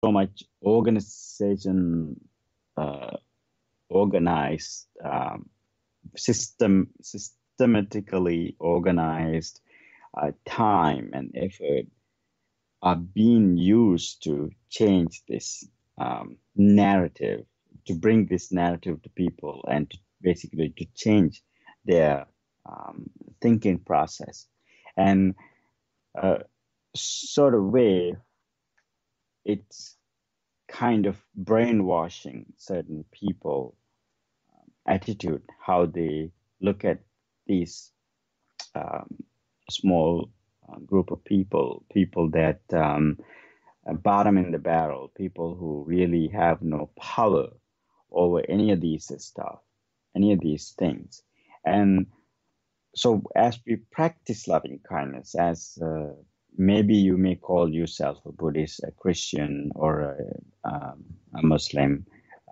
so much organized, systematically organized time and effort are being used to change this narrative, to bring this narrative to people, and basically to change their thinking process. And sort of way, it's kind of brainwashing certain people attitude, how they look at these small group of people that bottom in the barrel, people who really have no power over any of these stuff, any of these things. And so as we practice loving kindness, as maybe you may call yourself a Buddhist, a Christian, or a Muslim,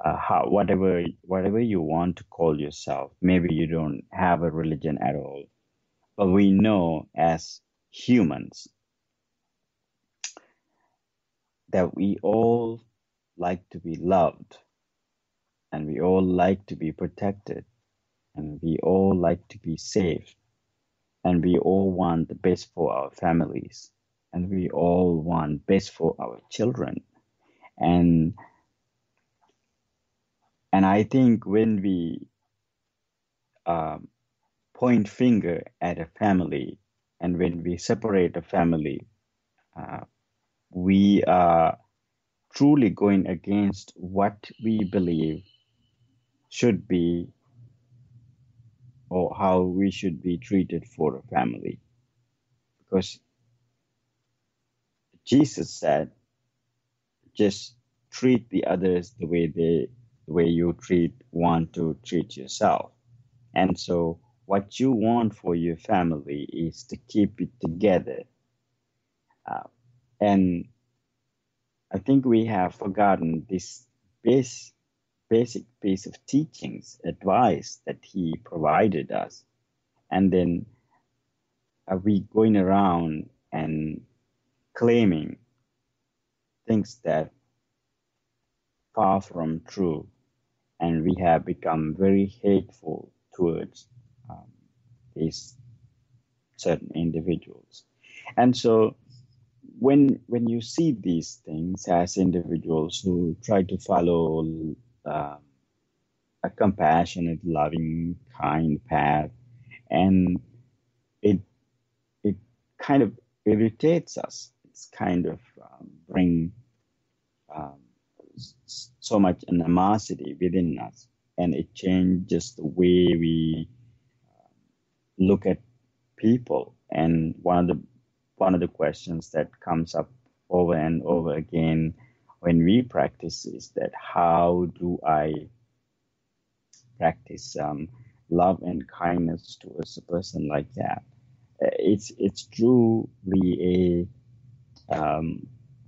whatever you want to call yourself. Maybe you don't have a religion at all, but we know as humans that we all like to be loved, and we all like to be protected, and we all like to be safe, and we all want the best for our families, and we all want best for our children. And I think when we point finger at a family, and when we separate a family, we are truly going against what we believe should be, or how we should be treated for a family. Because Jesus said, just treat the others the way you want to treat yourself. And so what you want for your family is to keep it together. And I think we have forgotten this basic piece of teachings, advice that he provided us. And then are we going around and claiming things that far from true, and we have become very hateful towards these certain individuals. And so when you see these things as individuals who try to follow a compassionate, loving, kind path, and it kind of irritates us. It's kind of bring so much animosity within us, and it changes the way we look at people. And one of the questions that comes up over and over again when we practice is that, how do I practice love and kindness towards a person like that? It's truly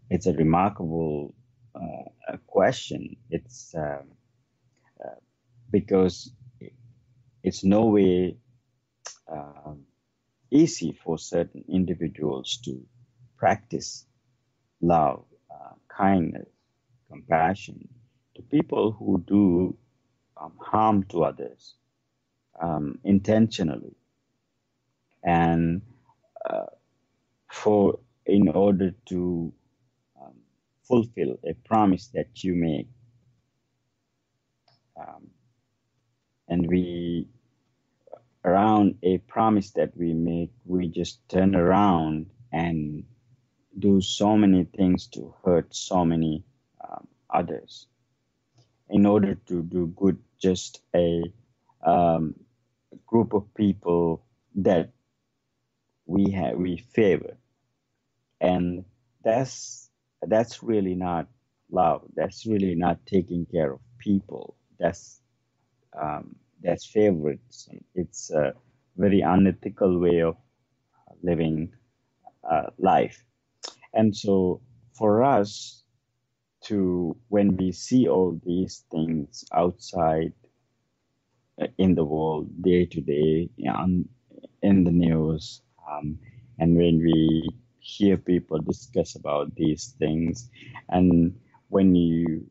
it's a remarkable question. It's because it's no way easy for certain individuals to practice love, kindness, compassion to people who do harm to others intentionally. And in order to fulfill a promise that you make, and around a promise that we make, we just turn around and do so many things to hurt so many others in order to do good, just a group of people that we favor. And that's really not love. That's really not taking care of people. That's favoritism. It's a very unethical way of living life. And so for us when we see all these things outside in the world, day to day, in the news, and when we hear people discuss about these things, and when you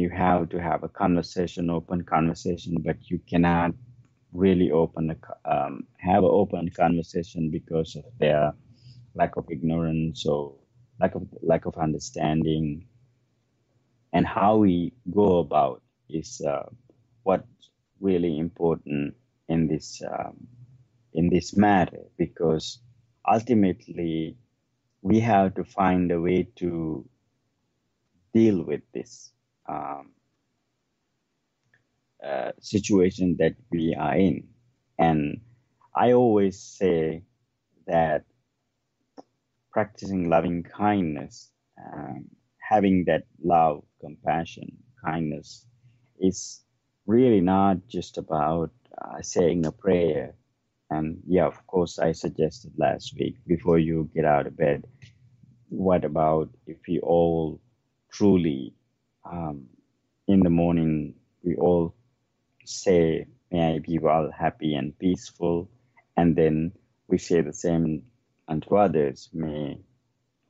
have to have a conversation, open conversation, but you cannot really have an open conversation because of their lack of ignorance or lack of understanding. And how we go about is what's really important in this matter, because ultimately we have to find a way to deal with this situation that we are in. And I always say that practicing loving kindness, having that love, compassion, kindness, is really not just about saying a prayer. And yeah, of course, I suggested last week, before you get out of bed, what about if we all truly, in the morning, we all say, may I be well, happy and peaceful, and then we say the same unto others, may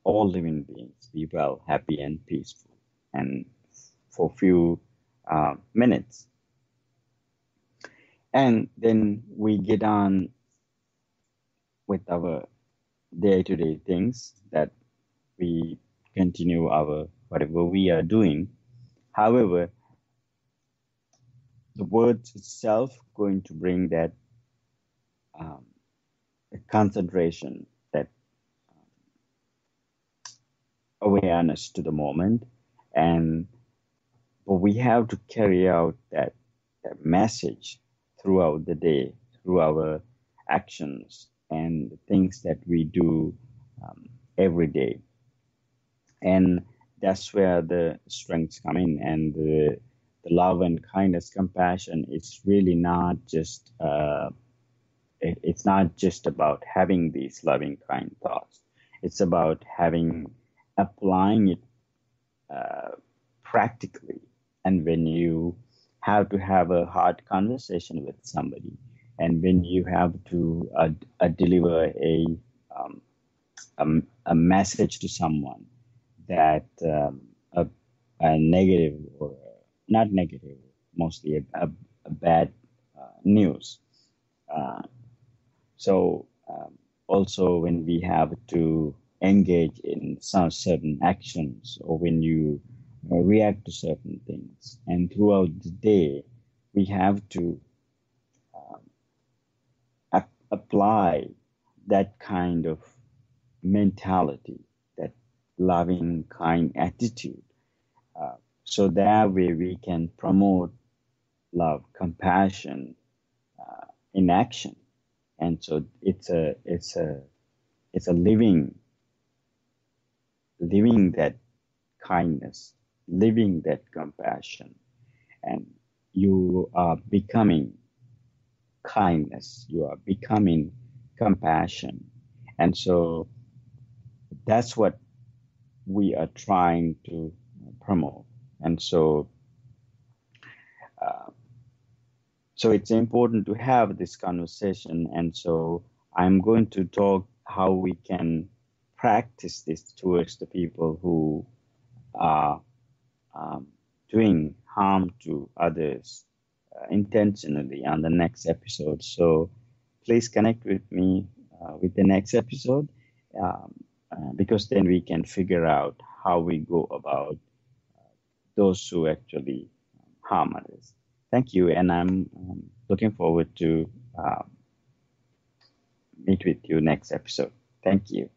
all living beings be well, happy and peaceful, and for a few minutes. And then we get on with our day-to-day things, that we continue our whatever we are doing. However, the words itself going to bring that concentration, that awareness to the moment, but we have to carry out that message throughout the day, through our actions and the things that we do every day. And that's where the strengths come in, and the love and kindness, compassion, it's really not just it's not just about having these loving, kind thoughts. It's about applying it practically. And when you have to have a hard conversation with somebody, and when you have to deliver a message to someone that a negative, or not negative, mostly a bad news. So also when we have to engage in some certain actions, or when you react to certain things, and throughout the day, we have to apply that kind of mentality, that loving, kind attitude, so that way we can promote love, compassion in action. And so it's a living that kindness, living that compassion, and you are becoming kindness, you are becoming compassion. And so that's what we are trying to promote. And so so it's important to have this conversation. And so I'm going to talk how we can practice this towards the people who are doing harm to others intentionally on the next episode. So please connect with me with the next episode, because then we can figure out how we go about those who actually harm others. Thank you, and I'm looking forward to meet with you next episode. Thank you.